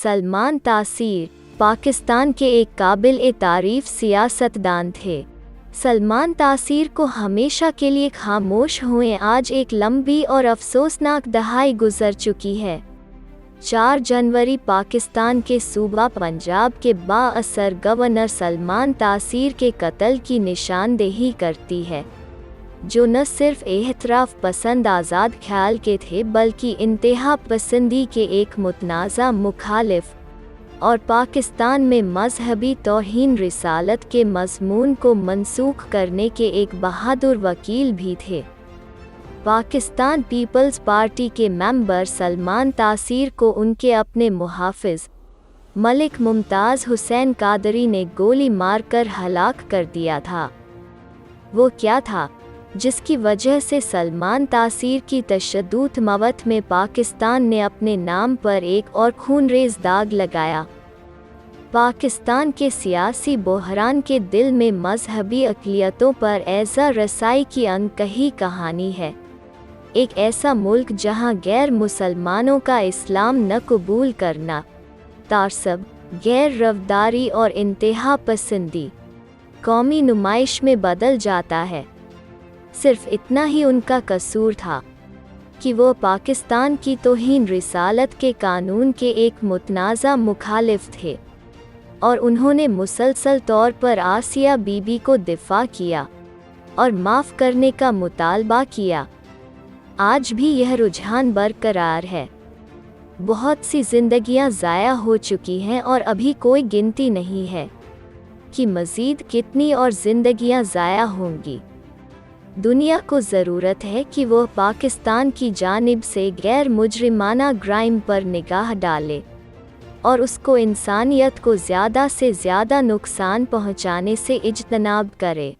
सलमान तासीर पाकिस्तान के एक काबिल-ए-तारीफ सियासतदान थे। सलमान तासीर को हमेशा के लिए खामोश हुए आज एक लंबी और अफसोसनाक दहाई गुजर चुकी है। 4 जनवरी पाकिस्तान के सूबा पंजाब के बाअसर गवर्नर सलमान तासीर के कत्ल की निशानदेही करती है, जो न सिर्फ एहतराफ पसंद आज़ाद ख्याल के थे बल्कि इंतहा पसंदी के एक मुतनाज़ा मुखालिफ और पाकिस्तान में मजहबी तौहीन रिसालत के मज़मून को मनसूख करने के एक बहादुर वकील भी थे। पाकिस्तान पीपल्स पार्टी के मेंबर सलमान तासीर को उनके अपने मुहाफ़िज़ मलिक मुमताज़ हुसैन कादरी ने गोली मारकर हलाक कर दिया था। वो क्या था जिसकी वजह से सलमान तासीर की तशद्दुद मौत में पाकिस्तान ने अपने नाम पर एक और खूनरेज़ दाग लगाया? पाकिस्तान के सियासी बहरान के दिल में मजहबी अक़लियतों पर ऐज़ा रसाई की अनकही कहानी है। एक ऐसा मुल्क जहां गैर मुसलमानों का इस्लाम न कबूल करना, तासब, गैर रवदारी और इंतहा पसंदी कौमी नुमाइश में बदल जाता है। सिर्फ इतना ही उनका कसूर था कि वो पाकिस्तान की तौहीन रिसालत के कानून के एक मुतनाज़ा मुखालिफ थे और उन्होंने मुसलसल तौर पर आसिया बीबी को दिफा किया और माफ़ करने का मुतालबा किया। आज भी यह रुझान बरकरार है। बहुत सी जिंदगियां ज़ाया हो चुकी हैं और अभी कोई गिनती नहीं है कि मज़ीद कितनी और जिंदगियां ज़ाया होंगी। दुनिया को ज़रूरत है कि वो पाकिस्तान की जानिब से गैर मुजरिमाना ग्राइम पर निगाह डाले और उसको इंसानियत को ज़्यादा से ज़्यादा नुकसान पहुंचाने से इज्तनाब करे।